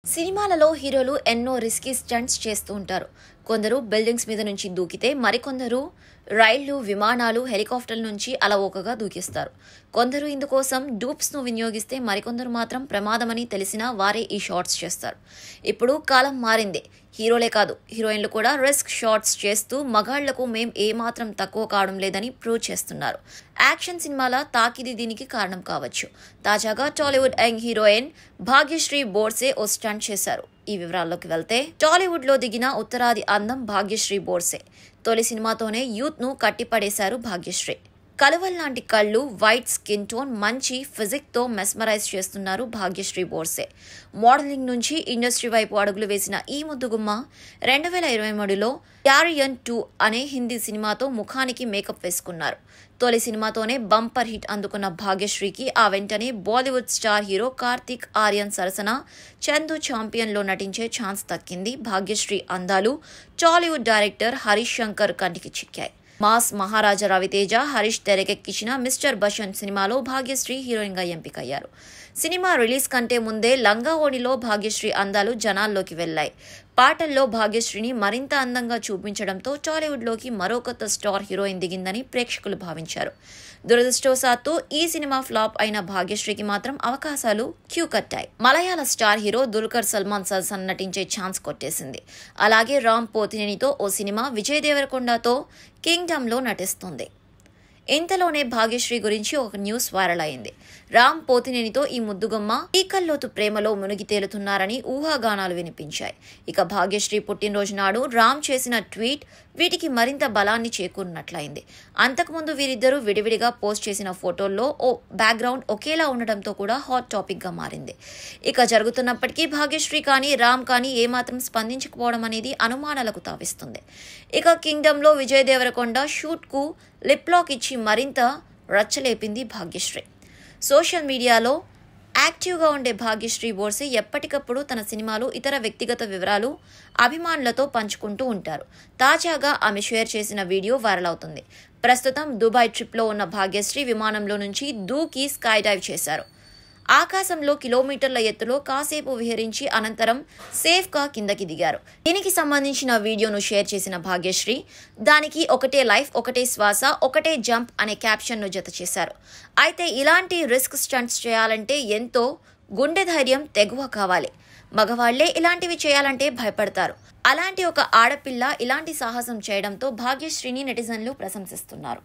సినిమాలలో హీరోలు ఎన్నో రిస్కీ స్టంట్స్ చేస్తూ ఉంటారు. కొందరు బిల్డింగ్స్ మీద నుంచి దూకితే మరికొందరు రైళ్లు, విమానాలు, హెలికాప్టర్ల నుంచి అలవోకగా దూకిస్తారు. కొందరు ఇందుకోసం డూప్స్ ను వినియోగిస్తే మరికొందరు మాత్రం ప్రమాదమని తెలిసినా వారే ఈ షాట్స్ చేస్తారు. ఇప్పుడు కాలం మారింది. హీరోలే కాదు, హీరోయిన్లు కూడా రిస్క్ షాట్స్ చేస్తూ మగాళ్లకు మేం ఏమాత్రం తక్కువ కావడం లేదని ప్రూవ్ చేస్తున్నారు. యాక్షన్ సినిమాల తాకిది దీనికి కారణం కావచ్చు. తాజాగా టాలీవుడ్ యంగ్ హీరోయిన్ భాగ్యశ్రీ బోర్సే ఓ స్టంట్ చేశారు. ఈ వివరాల్లోకి వెళ్తే, టాలీవుడ్ లో దిగిన ఉత్తరాది అందం భాగ్యశ్రీ బోర్సే. తొలి సినిమాతోనే యూత్ ను కట్టిపడేశారు భాగ్యశ్రీ. కలువల్లాంటి కళ్ళు, వైట్ స్కిన్ టోన్, మంచి ఫిజిక్ తో మెస్మరైజ్ చేస్తున్నారు భాగ్యశ్రీ బోర్సే. మోడలింగ్ నుంచి ఇండస్ట్రీ వైపు అడుగులు వేసిన ఈ ముద్దుగుమ్మ 2023లో క్యారియన్ 2 అనే హిందీ సినిమాతో ముఖానికి మేకప్ వేసుకున్నారు. తొలి సినిమాతోనే బంపర్ హిట్ అందుకున్న భాగ్యశ్రీకి ఆ వెంటనే బాలీవుడ్ స్టార్ హీరో కార్తిక్ ఆర్యన్ సరసన చందు ఛాంపియన్ లో నటించే ఛాన్స్ దక్కింది. భాగ్యశ్రీ అందాలు టాలీవుడ్ డైరెక్టర్ హరీష్ శంకర్ కంటికి చిక్కాయి. మాస్ మహారాజా రవితేజ, హరీష్ తెరకెక్కించిన మిస్టర్ బషంత్ సినిమాలో భాగ్యశ్రీ హీరోయిన్ గా ఎంపికయ్యారు. సినిమా రిలీజ్ కంటే ముందే లంగా ఓణిలో భాగ్యశ్రీ అందాలు జనాల్లోకి వెళ్లాయి. పాటల్లో భాగ్యశ్రీని మరింత అందంగా చూపించడంతో టాలీవుడ్ లోకి మరో కొత్త స్టార్ హీరోయిన్ దిగిందని ప్రేక్షకులు భావించారు. దురదృష్టవశాత్తు ఈ సినిమా ఫ్లాప్ అయిన భాగ్యశ్రీకి మాత్రం అవకాశాలు క్యూ కట్టాయి. మలయాళ స్టార్ హీరో దుల్కర్ సల్మాన్ సరసన నటించే ఛాన్స్ కొట్టేసింది. అలాగే రామ్ పోతినేనితో ఓ సినిమా, విజయ్ దేవరకొండతో కింగ్డమ్ లో నటిస్తుంది. ఇంతలోనే భాగ్యశ్రీ గురించి ఒక న్యూస్ వైరల్ అయింది. రామ్ పోతినేనితో ఈ ముద్దుగమ్మ పీకల్లోతు ప్రేమలో మునిగి తేలుతున్నారని ఊహాగానాలు వినిపించాయి. ఇక భాగ్యశ్రీ పుట్టినరోజు నాడు రామ్ చేసిన ట్వీట్ వీటికి మరింత బలాన్ని చేకూరినట్లయింది. అంతకుముందు వీరిద్దరూ విడివిడిగా పోస్ట్ చేసిన ఫోటోల్లో ఓ బ్యాక్గ్రౌండ్ ఒకేలా ఉండడంతో కూడా హాట్ టాపిక్ గా మారింది. ఇక జరుగుతున్నప్పటికీ భాగ్యశ్రీ కానీ రామ్ కానీ ఏమాత్రం స్పందించకపోవడం అనేది అనుమానాలకు తావిస్తుంది. ఇక కింగ్డమ్ లో విజయ్ దేవరకొండ షూట్ కు లిప్ లాక్ ఇచ్చి మరింత రచ్చలేపింది భాగ్యశ్రీ. సోషల్ మీడియాలో యాక్టివ్గా ఉండే భాగ్యశ్రీ బోర్సే ఎప్పటికప్పుడు తన సినిమాలు, ఇతర వ్యక్తిగత వివరాలు అభిమానులతో పంచుకుంటూ ఉంటారు. తాజాగా ఆమె షేర్ చేసిన వీడియో వైరల్ అవుతుంది. ప్రస్తుతం దుబాయ్ ట్రిప్లో ఉన్న భాగ్యశ్రీ విమానంలో నుంచి దూకి స్కై డైవ్ చేశారు. ఆకాశంలో కిలోమీటర్ల ఎత్తులో కాసేపు విహరించి అనంతరం సేఫ్ గా కిందకి దిగారు. దీనికి సంబంధించిన వీడియోను షేర్ చేసిన భాగ్యశ్రీ దానికి ఒకటే లైఫ్, ఒకటే శ్వాస, ఒకటే జంప్ అనే క్యాప్షన్ ను జత చేశారు. అయితే ఇలాంటి రిస్క్ స్టంట్స్ చేయాలంటే ఎంతో గుండె ధైర్యం, తెగువ కావాలి. మగవాళ్లే ఇలాంటివి చేయాలంటే భయపడతారు. అలాంటి ఒక ఆడపిల్ల ఇలాంటి సాహసం చేయడంతో భాగ్యశ్రీని నెటిజన్లు ప్రశంసిస్తున్నారు.